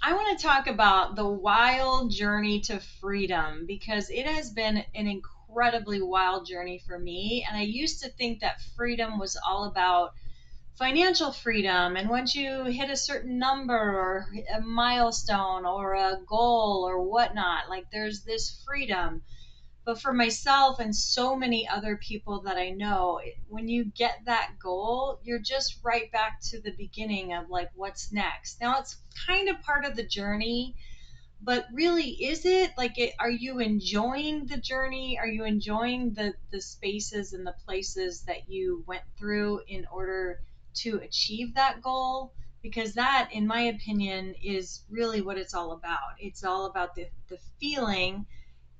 I want to talk about the wild journey to freedom because it has been an incredibly wild journey for me. And I used to think that freedom was all about financial freedom. And once you hit a certain number or a milestone or a goal or whatnot, like there's this freedom. But for myself and so many other people that I know, when you get that goal, you're just right back to the beginning of like, what's next? Now, it's kind of part of the journey, but really, is it like, are you enjoying the journey? Are you enjoying the spaces and the places that you went through in order to achieve that goal? Because that, in my opinion, is really what it's all about. It's all about the feeling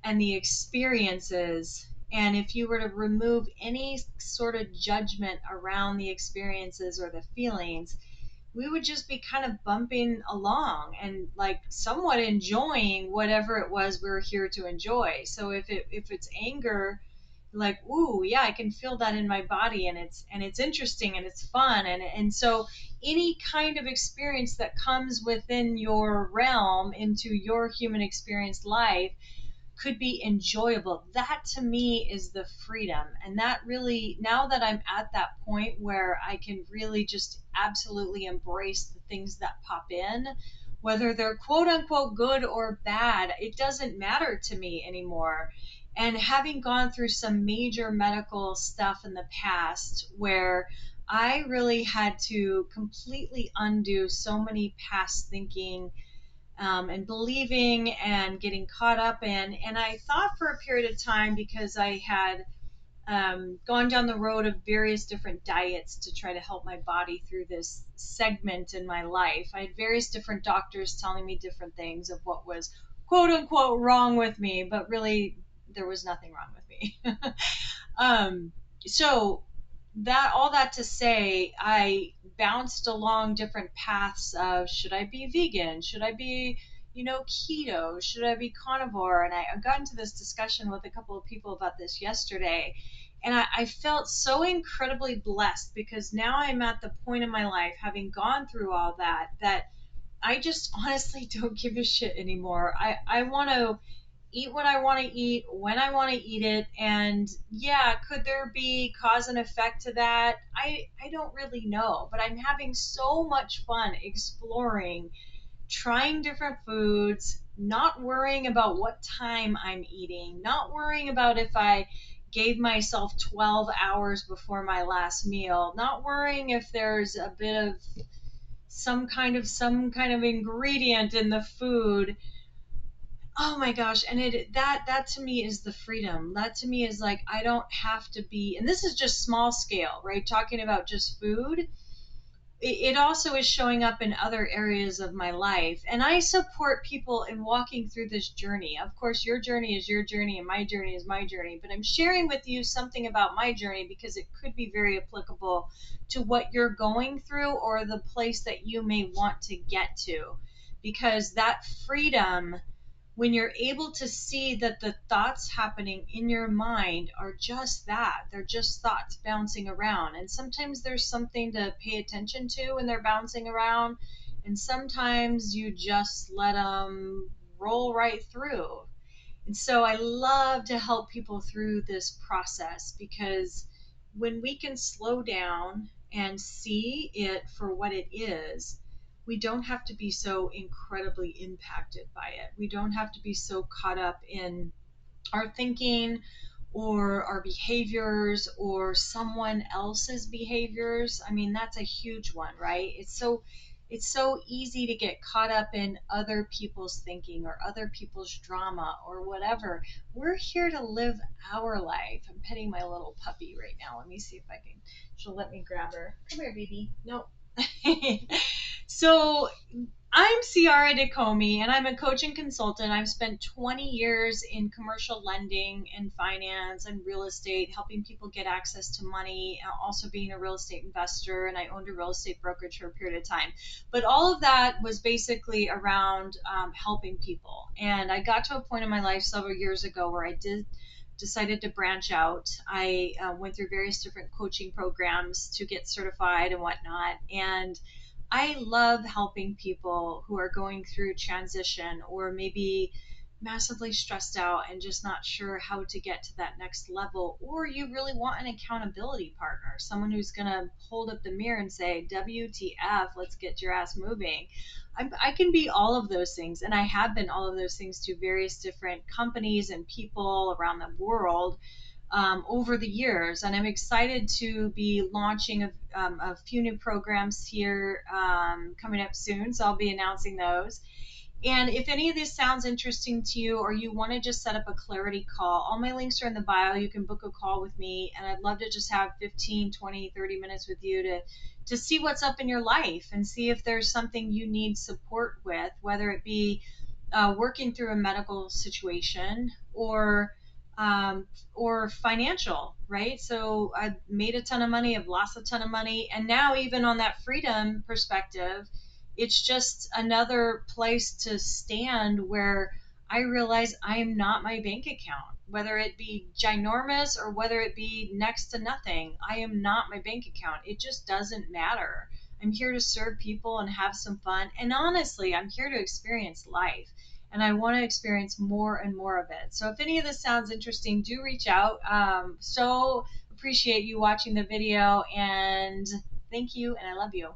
and the experiences. And if you were to remove any sort of judgment around the experiences or the feelings, we would just be kind of bumping along and like somewhat enjoying whatever it was we were here to enjoy. So if it's anger, like, ooh, yeah, I can feel that in my body, and it's interesting and it's fun, and so any kind of experience that comes within your realm into your human experience life could be enjoyable. That to me is the freedom. And that really, now that I'm at that point where I can really just absolutely embrace the things that pop in, whether they're quote unquote good or bad, it doesn't matter to me anymore. And having gone through some major medical stuff in the past where I really had to completely undo so many past thinking and believing and getting caught up in. And I thought for a period of time, because I had gone down the road of various different diets to try to help my body through this segment in my life. I had various different doctors telling me different things of what was quote unquote wrong with me, but really there was nothing wrong with me. um, so that all that to say, I bounced along different paths of should I be vegan, should I be keto, should I be carnivore, and I got into this discussion with a couple of people about this yesterday, and I felt so incredibly blessed because now I'm at the point in my life, having gone through all that, that I just honestly don't give a shit anymore. I want to eat what I want to eat when I want to eat it. And yeah, could there be cause and effect to that? I don't really know, but I'm having so much fun exploring, trying different foods, not worrying about what time I'm eating, not worrying about if I gave myself 12 hours before my last meal, not worrying if there's a bit of some kind of ingredient in the food. Oh my gosh, and that to me is the freedom. That to me is like, I don't have to be, and this is just small scale, right? Talking about just food. It also is showing up in other areas of my life, and I support people in walking through this journey. Of course, your journey is your journey and my journey is my journey, but I'm sharing with you something about my journey because it could be very applicable to what you're going through or the place that you may want to get to, because that freedom, when you're able to see that the thoughts happening in your mind are just that, they're just thoughts bouncing around. And sometimes there's something to pay attention to when they're bouncing around, and sometimes you just let them roll right through. And so I love to help people through this process because when we can slow down and see it for what it is, we don't have to be so incredibly impacted by it. We don't have to be so caught up in our thinking or our behaviors or someone else's behaviors. I mean, that's a huge one, right? It's so easy to get caught up in other people's thinking or other people's drama or whatever. We're here to live our life. I'm petting my little puppy right now. Let me see if I can. She'll let me grab her. Come here, baby. No. So I'm Ciara DeComey, and I'm a coach and consultant. I've spent 20 years in commercial lending and finance and real estate, helping people get access to money, also being a real estate investor, and I owned a real estate brokerage for a period of time. But all of that was basically around helping people. And I got to a point in my life several years ago where I decided to branch out. I went through various different coaching programs to get certified and whatnot. And I love helping people who are going through transition or maybe massively stressed out and just not sure how to get to that next level, or you really want an accountability partner, someone who's going to hold up the mirror and say, WTF, let's get your ass moving. I can be all of those things, and I have been all of those things to various different companies and people around the world over the years. And I'm excited to be launching a few new programs here coming up soon. So I'll be announcing those. And if any of this sounds interesting to you, or you want to just set up a clarity call, all my links are in the bio. You can book a call with me, and I'd love to just have 15, 20, 30 minutes with you to see what's up in your life and see if there's something you need support with, whether it be working through a medical situation um, or financial, right? So I've made a ton of money, I've lost a ton of money, and now even on that freedom perspective, it's just another place to stand where I realize I am not my bank account, whether it be ginormous or whether it be next to nothing. I am not my bank account. It just doesn't matter. I'm here to serve people and have some fun. And honestly, I'm here to experience life. And I want to experience more and more of it. So if any of this sounds interesting, do reach out. So appreciate you watching the video, and thank you, and I love you.